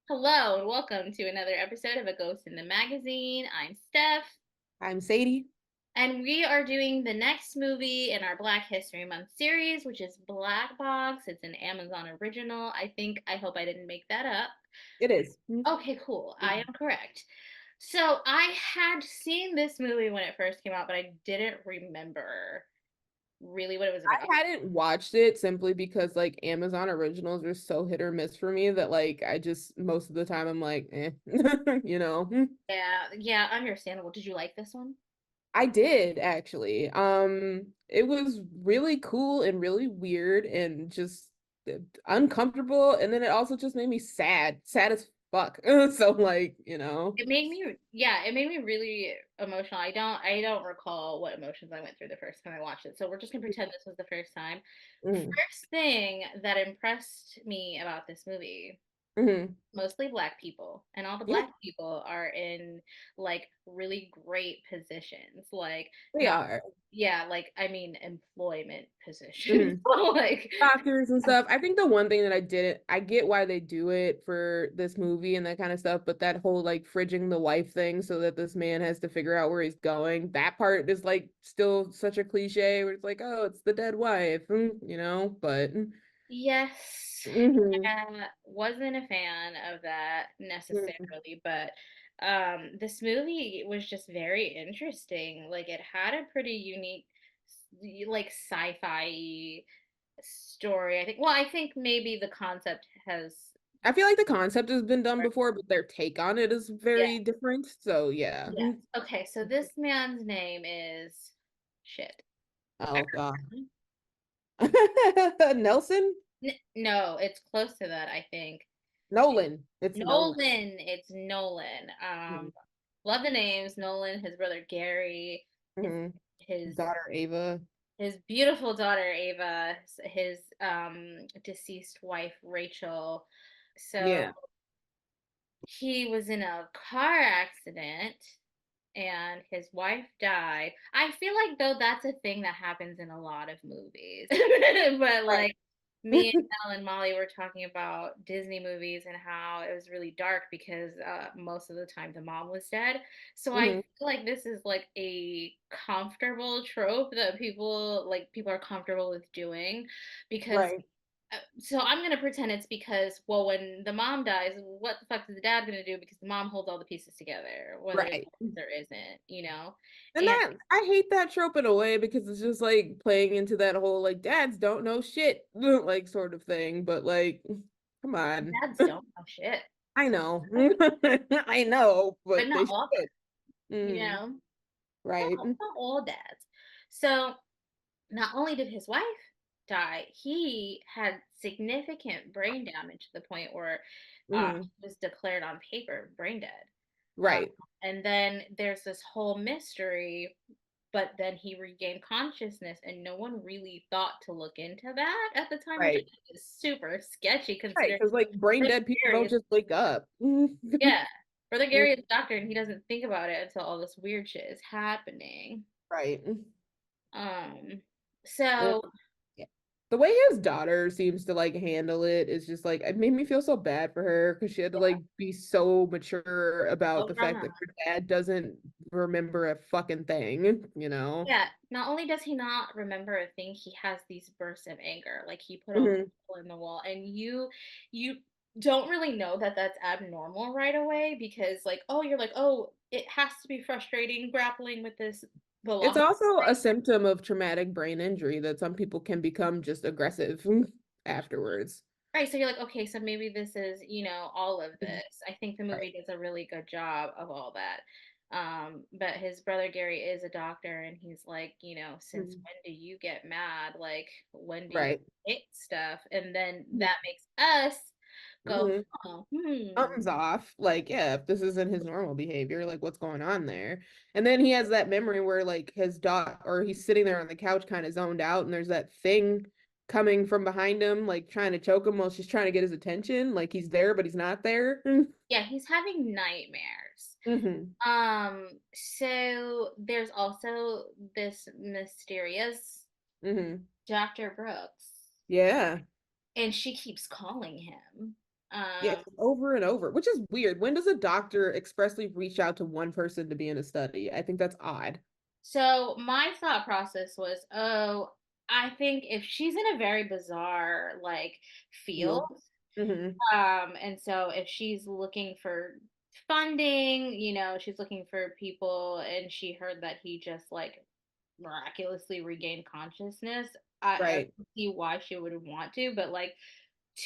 Hello and welcome to another episode of A Ghost in the Magazine. I'm Steph, I'm Sadie. and we are doing the next movie in our Black History Month series, which is Black Box. It's an Amazon original. I hope I didn't make that up. It is. Okay, cool. I am correct. So I had seen this movie when it first came out, but I didn't remember really what it was about. I hadn't watched it simply because like Amazon originals are so hit or miss for me that like I just most of the time I'm like, eh, you know. Yeah, yeah, understandable. Did you like this one? I did actually. It was really cool and really weird and just uncomfortable, and then it also just made me sad as fuck. So like, It made me, yeah, it made me really emotional. I don't recall what emotions I went through the first time I watched it. So we're just gonna pretend this was the first time. mhm, First thing that impressed me about this movie, mhm. mostly black people, and all the Yeah, black people are in like really great positions. Like they not, are. yeah, like I mean employment positions. Mhm. Like Doctors and stuff. I think the one thing that I get why they do it for this movie and that kind of stuff, but that whole like fridging the wife thing so that this man has to figure out where he's going, that part is like still such a cliche where it's like, oh, it's the dead wife, but yes, hmm wasn't a fan of that hmm necessarily, but this movie was just very interesting. Like it had a pretty unique like sci-fi story. I think maybe the concept has I feel like the concept has been done before, but their take on it is yeah, very different. So yeah. yes. Okay, so this man's name is shit. Oh God. Nelson? No, it's close to that, I think. Nolan. It's Nolan. Nolan, it's Nolan. Mhm. Love the names. Nolan, his brother Gary, his Mhm. His his daughter Ava. his beautiful daughter Ava, his deceased wife Rachel. So Yeah. he was in a car accident and his wife died. I feel like though that's a thing that happens in a lot of movies. But Right. like me and Mel and Molly were talking about Disney movies and how it was really dark because most of the time the mom was dead. So I hmm feel like this is like a comfortable trope that people are comfortable with doing because Right. so I'm gonna pretend it's because, well, when the mom dies, what the fuck is the dad gonna do? Because the mom holds all the pieces together, whether Right. there isn't, you know? And And that I hate that trope in a way because it's just like playing into that whole like dads don't know shit like sort of thing. But like, come on. dads don't know shit, I know. I know, but but they not all should. dads, you Mm, know? right. Not all dads. So not only did his wife die, he had significant brain damage to the point where hmm he was declared on paper brain dead. Um, Right. and then there's this whole mystery, but then he regained consciousness, and no one really thought to look into that at the time, which I Right. think is super sketchy Right. considering Because like brain Brother dead people Gary don't is, just wake up. yeah, Brother Gary is a doctor, and he doesn't think about it until all this weird shit is happening. Right. Um, And so yeah. The way his daughter seems to like handle it is just like it made me feel so bad for her because she had to like be so mature about oh, the fact drama. that her dad doesn't remember a fucking thing, you know? Yeah, not only does he not remember a thing, he has these bursts of anger. Like he put a hmm hole in the wall, and you don't really know that that's abnormal right away because like oh you're like oh it has to be frustrating grappling with this the It's long also a symptom of traumatic brain injury that some people can become just aggressive afterwards. right. So you're like okay, so maybe this is all of this. I think the movie Right. does a really good job of all that. But his brother Gary is a doctor, and he's like, since Mhm. when do you get mad? Like, when do you Right. hit stuff? And then that makes us go, hmm oh, Something's off. Like, yeah, if this isn't his normal behavior, like what's going on there? And then he has that memory where like his dog or he's sitting there on the couch kind of zoned out and there's that thing coming from behind him, like trying to choke him while she's trying to get his attention. Like he's there, but he's not there. yeah, he's having nightmares. hmm So there's also this mysterious Dr. Brooks, Yeah. and she keeps calling him. Yeah. Um, over and over, which is weird. When does a doctor expressly reach out to one person to be in a study? I think that's odd. So my thought process was, oh, I think if she's in a very bizarre like field, Field. Hmm. and so if she's looking for funding, she's looking for people, and she heard that he just like miraculously regained consciousness, I Right. see why she would want to, but like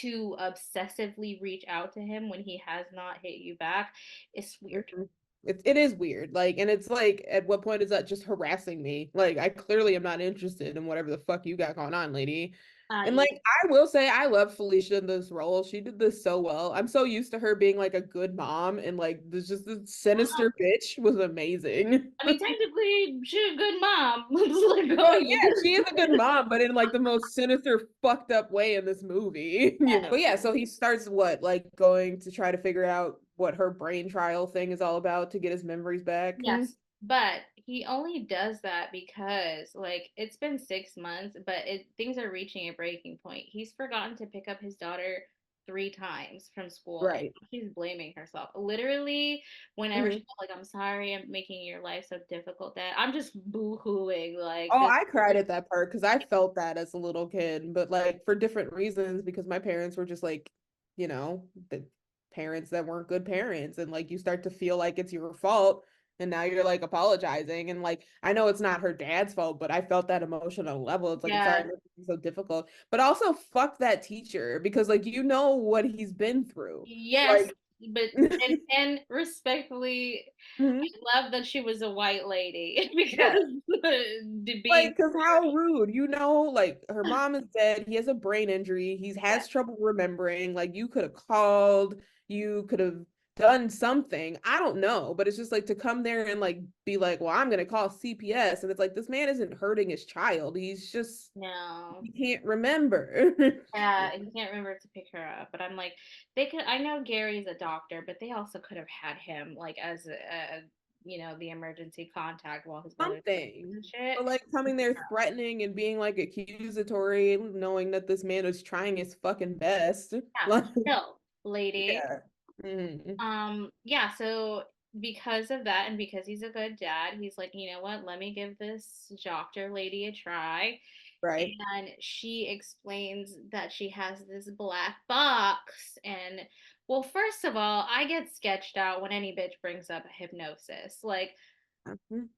to obsessively reach out to him when he has not hit you back is weird. Mhm. It is weird. Like, and it's like, at what point is that just harassing me? Like, I clearly am not interested in whatever the fuck you got going on, lady. And Yeah. like, I will say, I love Felicia in this role. She did this so well. I'm so used to her being like a good mom, and like, there's just this sinister bitch was amazing. I mean, technically, she's a good mom. Like, Well, going yeah, into she is a good mom, but in like the most sinister, fucked up way in this movie, you know. But yeah, so he starts what, like going to try to figure out what her brain trial thing is all about to get his memories back. Yes, but he only does that because, like, it's been 6 months, but things are reaching a breaking point. He's forgotten to pick up his daughter 3 times from school, and Right. she's blaming herself. Literally, whenever she's Mhm. like, "I'm sorry, I'm making your life so difficult," Dad, I'm just boo-hooing like Oh, this. I cried at that part because I felt that as a little kid, but like for different reasons because my parents were just like, the parents that weren't good parents. And like you start to feel like it's your fault. And now you're like apologizing. And like, I know it's not her dad's fault, but I felt that emotional level. It's like, I'm sorry, Yeah, I'm making it so difficult. But also, fuck that teacher because like, you know what he's been through. yes, Like, but and respectfully, Mhm. I love that she was a white lady because Yeah. to be Like, because how rude, like her mom is dead. He has a brain injury. He yeah, has trouble remembering. Like, you could have called, you could have done something. I don't know, but it's just like to come there and like be like, well, I'm gonna call CPS. And it's like, this man isn't hurting his child. He's just, no. he can't remember. Yeah, and he can't remember to pick her up. But I'm like, they could. I know Gary's a doctor, but they also could have had him like as the emergency contact while his brother's going through Something. the shit. But like coming there threatening and being like accusatory, knowing that this man was trying his fucking best. Yeah, Like, chill, lady. yeah. Mhm. Yeah, so because of that and because he's a good dad, he's like, you know what, let me give this doctor lady a try. Right. And she explains that she has this black box. And well, first of all, I get sketched out when any bitch brings up hypnosis. Like, Mhm.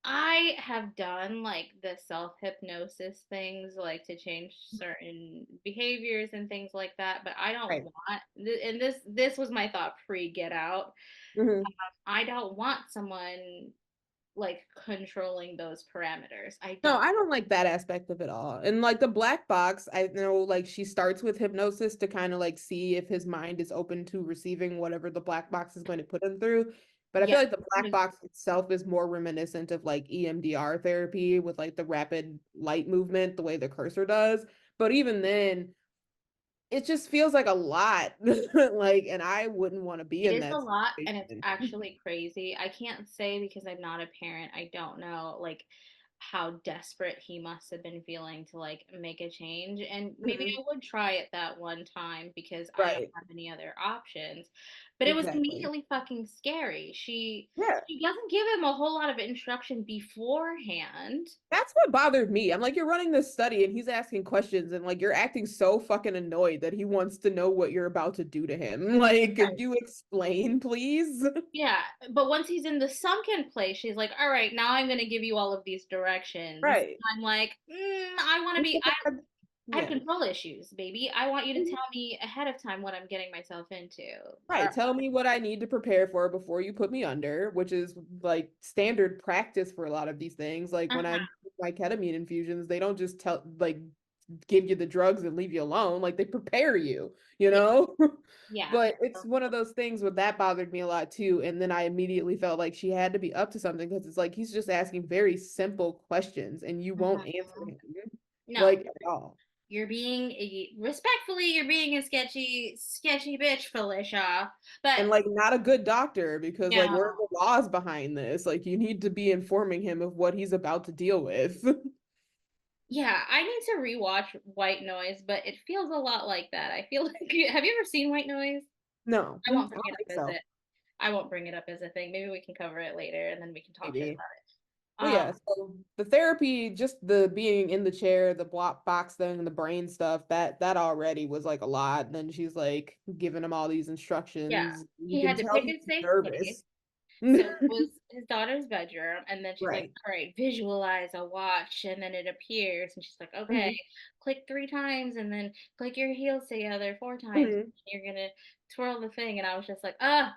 I have done like the self hypnosis things, like to change certain behaviors and things like that. But I don't Right. want, and this was my thought pre Get Out. Mhm. I don't want someone like controlling those parameters. I No, don't. I don't like that aspect of it all. And like the black box, I know like she starts with hypnosis to kind of like see if his mind is open to receiving whatever the black box is going to put him through. But I Yeah. feel like the black box itself is more reminiscent of like EMDR therapy with like the rapid light movement, the way the cursor does. But even then, it just feels like a lot. Like, and I wouldn't want to be It in is a that lot, and it's situation. actually crazy. I can't say because I'm not a parent. I don't know like how desperate he must have been feeling to like make a change. And maybe Mhm. I would try it that one time because I don't Right. have any other options. But it was Exactly. immediately fucking scary. She Yeah. she doesn't give him a whole lot of instruction beforehand. That's what bothered me. I'm like, you're running this study and he's asking questions and like you're acting so fucking annoyed that he wants to know what you're about to do to him. Like, could you explain, please? Yeah, but once he's in the sunken place, she's like, "All right, now I'm gonna give you all of these directions." Right. I'm like, I want to be. I have Yeah. control issues, baby. I want you to tell me ahead of time what I'm getting myself into. Right. Tell me what I need to prepare for before you put me under, which is like standard practice for a lot of these things. Like when Uh-huh. I'm my ketamine infusions, they don't just give you the drugs and leave you alone. Like they prepare you, you Yeah, know? yeah. But it's one of those things where that bothered me a lot too. And then I immediately felt like she had to be up to something because it's like he's just asking very simple questions and you won't answer Mhm. him No, like at all. respectfully, you're being a sketchy bitch, Felicia. But And like not a good doctor because like no, where are the laws behind this? Like you need to be informing him of what he's about to deal with. yeah, I need to rewatch White Noise, but it feels a lot like that. I feel like, have you ever seen White Noise? No, I won't I bring don't it think up as so. it. I won't bring it up as a thing. Maybe we can cover it later, and then we can talk shit Maybe. But about it. yeah, so the therapy, just the being in the chair, the block box thing, and the brain stuff, that already was like a lot. And then she's like giving him all these Yeah, instructions. You he can had to tell pick he's his safe place. nervous. So it was his daughter's bedroom, and then she's like, Right. "All right, visualize a watch," and then it appears, and she's like, "Okay, Mhm. click 3 times, and then click your heels together 4 times. Mhm. You're gonna twirl the thing." And I was just like, "Ah,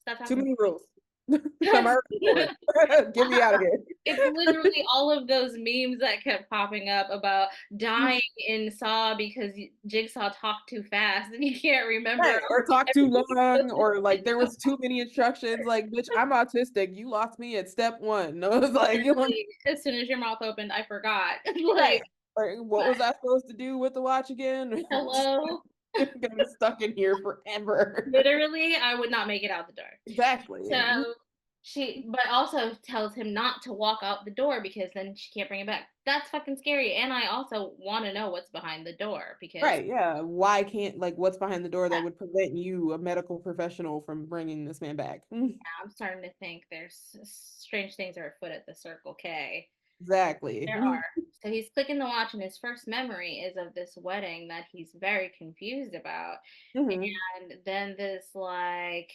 stop Too talking many rules. I'm to already bored. me." Get me out of here. It's literally all of those memes that kept popping up about dying in Saw because Jigsaw talked too fast and he can't remember Right. Or talk too everything he's long, supposed or to like there do. was too many instructions. Like, bitch, I'm autistic. You lost me at step one. I was like, you know, Literally, as soon as your mouth opened, I forgot. right. Like, Like, what was I supposed to do with the watch again? hello? Gonna be stuck in here forever. Literally, I would not make it out the door. Exactly. So but also tells him not to walk out the door because then she can't bring it back. That's fucking scary. And I also want to know what's behind the door because Right, yeah. Why can't, like, what's behind the door that would prevent you, a medical professional, from bringing this man back? I'm starting to think there's strange things are afoot at the Circle K. Exactly. There are. So he's clicking the watch, and his first memory is of this wedding that he's very confused about. Hmm. And then this, like,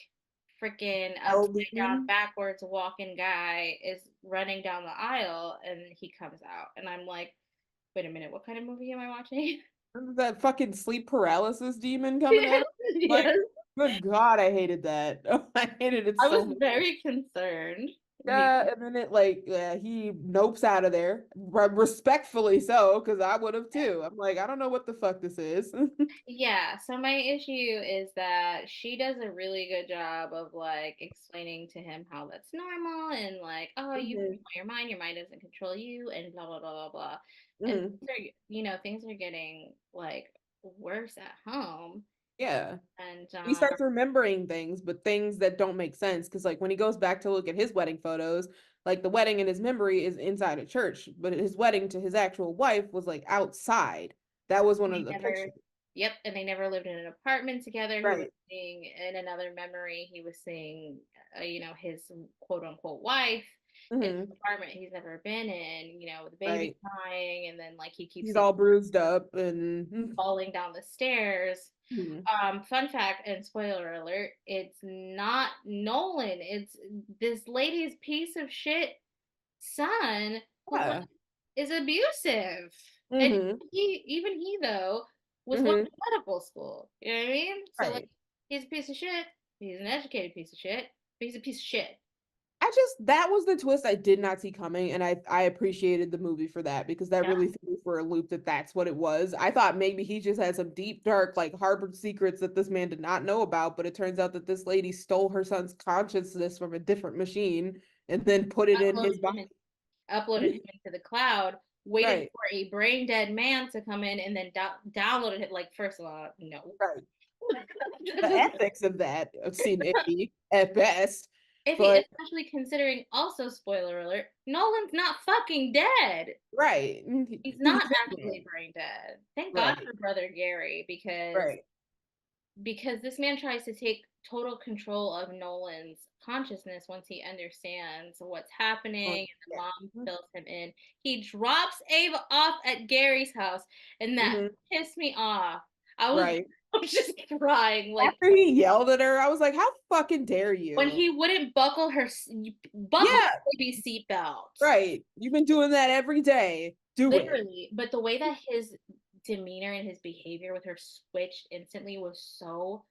freaking L upside down, demon. backwards walking guy is running down the aisle, and he comes out. And I'm like, wait a minute, what kind of movie am I watching? That fucking sleep paralysis demon coming at him. Like, Yes. good God, I hated that. I hated it I so was much. very concerned. Yeah, and then it like he nopes out of there, respectfully so, because I would have too. I'm like, I don't know what the fuck this is. Yeah, so my issue is that she does a really good job of like explaining to him how that's normal and like, oh, you Hmm. control your mind doesn't control you, and blah blah blah blah blah. And Hmm. things are getting like worse at home. Yeah. And He starts remembering things, but things that don't make sense. Because, like, when he goes back to look at his wedding photos, like, the wedding in his memory is inside a church, but his wedding to his actual wife was, like, outside. That was one they of the never, pictures. yep, and they never lived in an apartment together. He was Right. seeing in another memory, he was seeing, his quote unquote wife in Hmm. an apartment he's never been in, with the baby Right. crying, and then like he keeps He's seeing all bruised up and falling down the stairs. mhm. Fun fact and spoiler alert, it's not Nolan, it's this lady's piece of shit son who like Yeah. is abusive. And Hmm. even he though was going Hmm. to medical school. You know what I mean? So like Right. he's a piece of shit. He's an educated piece of shit. But he's a piece of shit. That was the twist I did not see coming, and I appreciated the movie for that because that Yeah. really threw me for a loop that that's what it was. I thought maybe he just had some deep, dark, like harbored secrets that this man did not know about, but it turns out that this lady stole her son's consciousness from a different machine and then put it in his Uploaded him body. in, uploaded him into the cloud, waited Right, for a brain dead man to come in, and then downloaded it. Like, first of all, no. right. The ethics of that seem iffy at best, Iffy, but especially considering also spoiler alert, Nolan's not fucking dead. right, He's he's not in there. actually brain dead. Thank God Right, for brother Gary right. because this man tries to take total control of Nolan's consciousness once he understands what's Oh, happening and the mom yeah. fills him in. He drops Ava off at Gary's house and that Hmm. pissed me off. I was Right. I was just crying like After he yelled at her, I was like, how fucking dare when you? he wouldn't buckle Yeah, the baby seatbelt. right. You've been doing that every day. Do it. Literally, but the way that his demeanor and his behavior with her switched instantly was so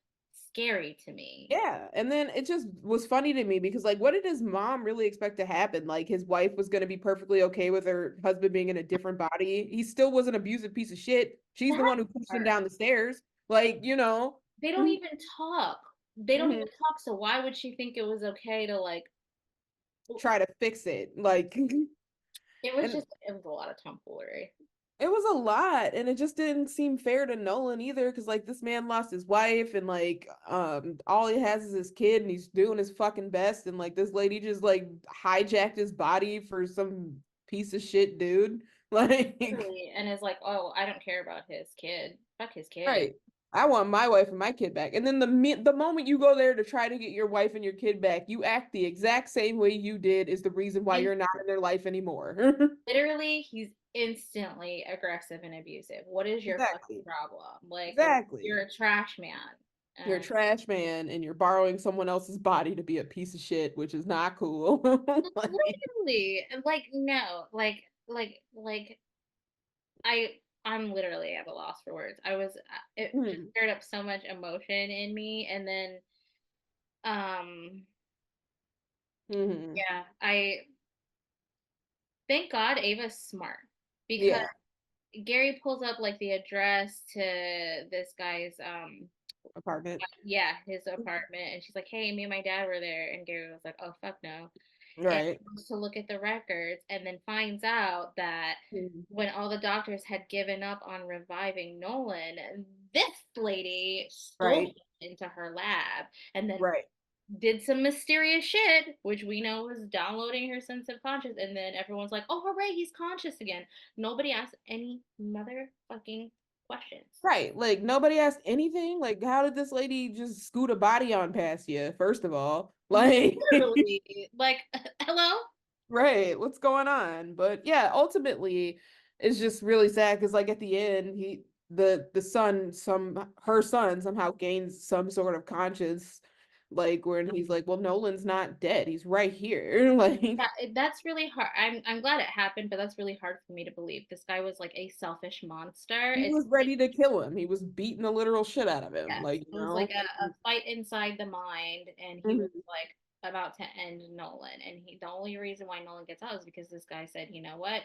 scary to me. Yeah. And then it just was funny to me because, like, what did his mom really expect to happen? Like, his wife was going to be perfectly okay with her husband being in a different body. He still was an abusive piece of shit. She's the That one who pushed him part. down the stairs. Like, you know. They don't Mhm. even talk. They don't even talk, so why would she think it was okay to like Try to fix it. Like, and it was a lot of tomfoolery. it was a lot, and it just didn't seem fair to Nolan either, because like this man lost his wife, and like all he has is his kid, and he's doing his fucking best, and like this lady just like hijacked his body for some piece of shit dude. Like, Literally, and is like, oh, I don't care about his kid. Fuck his kid. right. I want my wife and my kid back. And then the moment you go there to try to get your wife and your kid back, you act the exact same way you did is the reason why And you're not in their life anymore. literally, he's instantly aggressive and abusive. What is your fucking Exactly. problem? Like, you're Exactly. a trash man. You're a And trash man and you're borrowing someone else's body to be a piece of shit, which is not cool. Like, literally, like, no, like, I'm literally at a loss for words. It just mm, stirred up so much emotion in me, and then, um, mhm. yeah, I thank God Ava's smart because Yeah, Gary pulls up like the address to this guy's apartment. yeah, his apartment, and she's like, "Hey, me and my dad were there," and Gary was like, "Oh fuck no," and Right. goes to look at the records, and then finds out that Mhm. when all the doctors had given up on reviving Nolan, this lady stole Right. him into her lab, and then Right. did some mysterious shit, which we know was downloading her sense of conscious, and then everyone's like, "Oh, hooray, he's conscious again." Nobody asked any motherfucking questions. Right. Like nobody asked anything. Like, how did this lady just scoot a body on past you, first of all? Like, Literally, like, hello? right, what's going on? But yeah, ultimately, it's just really sad because like at the end, the son, her son somehow gains some sort of conscience, like when he's like, well, Nolan's not dead. He's right here. Like That's really hard. I'm glad it happened, but that's really hard for me to believe. This guy was like a selfish monster. he It's was ready to kill him. He was beating the literal shit out of him. Yes, Like, it was like a fight inside the mind, and he was Mhm. like about to end Nolan. And the only reason why Nolan gets out is because this guy said, "You know what?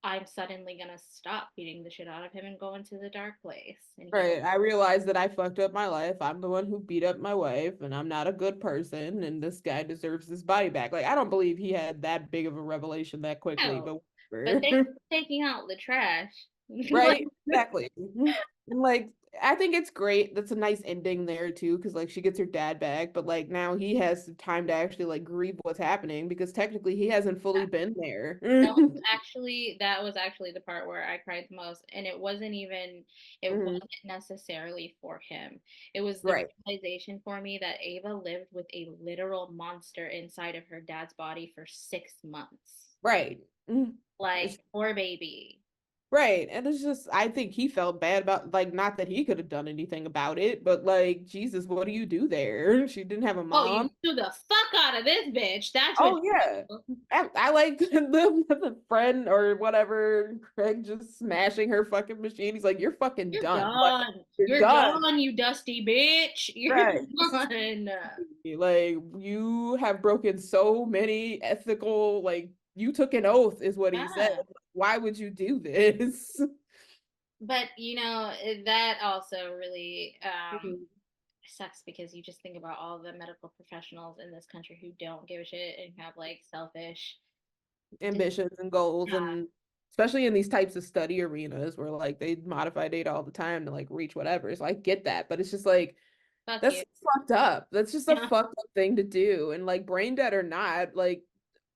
I'm suddenly gonna stop beating the shit out of him and go into the dark place." And he Right. I realized that I fucked up my life. I'm the one who beat up my wife, and I'm not a good person, and this guy deserves his body back. Like, I don't believe he had that big of a revelation that quickly, no, but but thanks whatever. for taking out the trash. Like, Right? Exactly. Mhm. And like, I think it's great. That's a nice ending there too, because like she gets her dad back, but like now he has time to actually like grieve what's happening because technically he hasn't fully been there. that was actually the part where I cried the most, and it Mhm. wasn't necessarily for him. It was the Right. realization for me that Ava lived with a literal monster inside of her dad's body for 6 months. Right. Mhm. Like, poor baby. Right. And it's just, I think he felt bad about, like, not that he could have done anything about it, but like, Jesus, what do you do there? She didn't have a Oh, mom. you threw the fuck out of this bitch. That's what Oh, you yeah. do. I like the friend or whatever, Craig just smashing her fucking machine. He's like, you're fucking You're done. Like, done. you're You're done. done, you dusty bitch. You're Right. done. Like, you have broken so many ethical, like, you took an oath, is what he said. Yeah. Why would you do this? But that also really Mhm. sucks because you just think about all the medical professionals in this country who don't give a shit and have like selfish Ambitions and goals, yeah, and especially in these types of study arenas where like they modify data all the time to like reach whatever. So I get that, but it's just like fuck that's you. fucked up. That's just a Yeah. fucked up thing to do. And like brain dead or not, like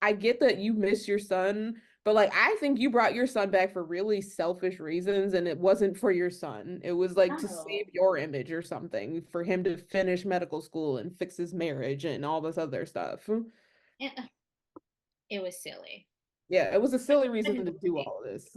I get that you miss your son, but like I think you brought your son back for really selfish reasons and it wasn't for your son. It was like to save No. your image or something, for him to finish medical school and fix his marriage and all this other stuff. It, it was silly. Yeah, it was a silly reason Good to do movie. all of this.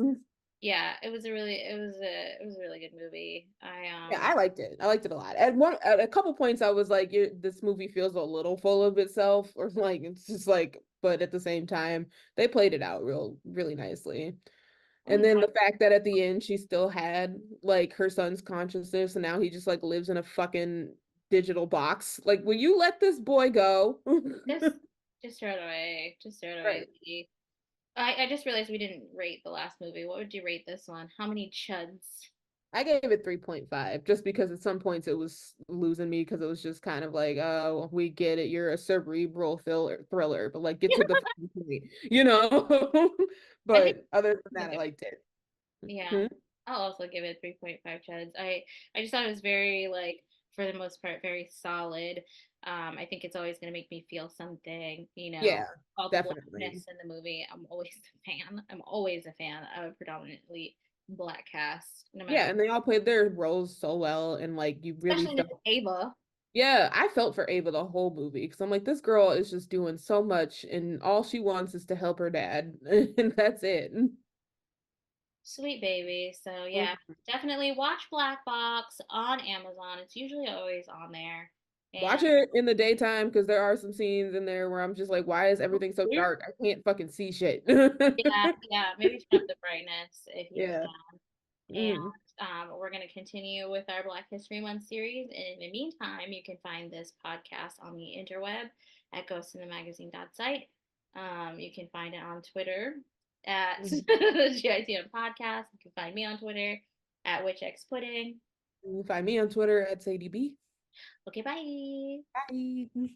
Yeah, it was a really good movie. Yeah, I liked it. I liked it a lot. At a couple points, I was like, "This movie feels a little full of itself," or like it's just like. But at the same time, they played it out really nicely. Oh And yeah. then the fact that at the end she still had like her son's consciousness, and now he just like lives in a fucking digital box. Like, will you let this boy go? Just just throw it away. Just throw it away. Right. I just realized we didn't rate the last movie. What would you rate this one? How many chuds? I gave it 3.5 just because at some points it was losing me because it was just kind of like, oh, we get it. You're a cerebral thriller, but like get to the fucking point, you know? I think But other than I'll that, I give liked it. yeah. Hmm? I'll also give it 3.5 chuds. I just thought it was very like for the most part very solid. I think it's always gonna make me feel something, Yeah, all the definitely. wokeness in the movie. I'm always a fan. I'm always a fan of predominantly black cast, no matter Yeah, what. and they all played their roles so well, and like you really Especially Miss felt. Ava. Yeah, I felt for Ava the whole movie because I'm like, this girl is just doing so much, and all she wants is to help her dad, and that's it. Sweet baby. So yeah, Mhm. definitely watch Black Box on Amazon. It's usually always on there. Watch And it in the daytime because there are some scenes in there where I'm just like, why is everything so yeah, dark? I can't fucking see shit. yeah, maybe turn up the brightness if you Yeah. can. And Mm. we're going to continue with our Black History Month series. And in the meantime, you can find this podcast on the interweb at ghostinthemagazine.site. You can find it on Twitter at Mhm. GITM Podcast. You can find me on Twitter at WitchXPudding. You can find me on Twitter at SadieB. Okay, bye. Bye.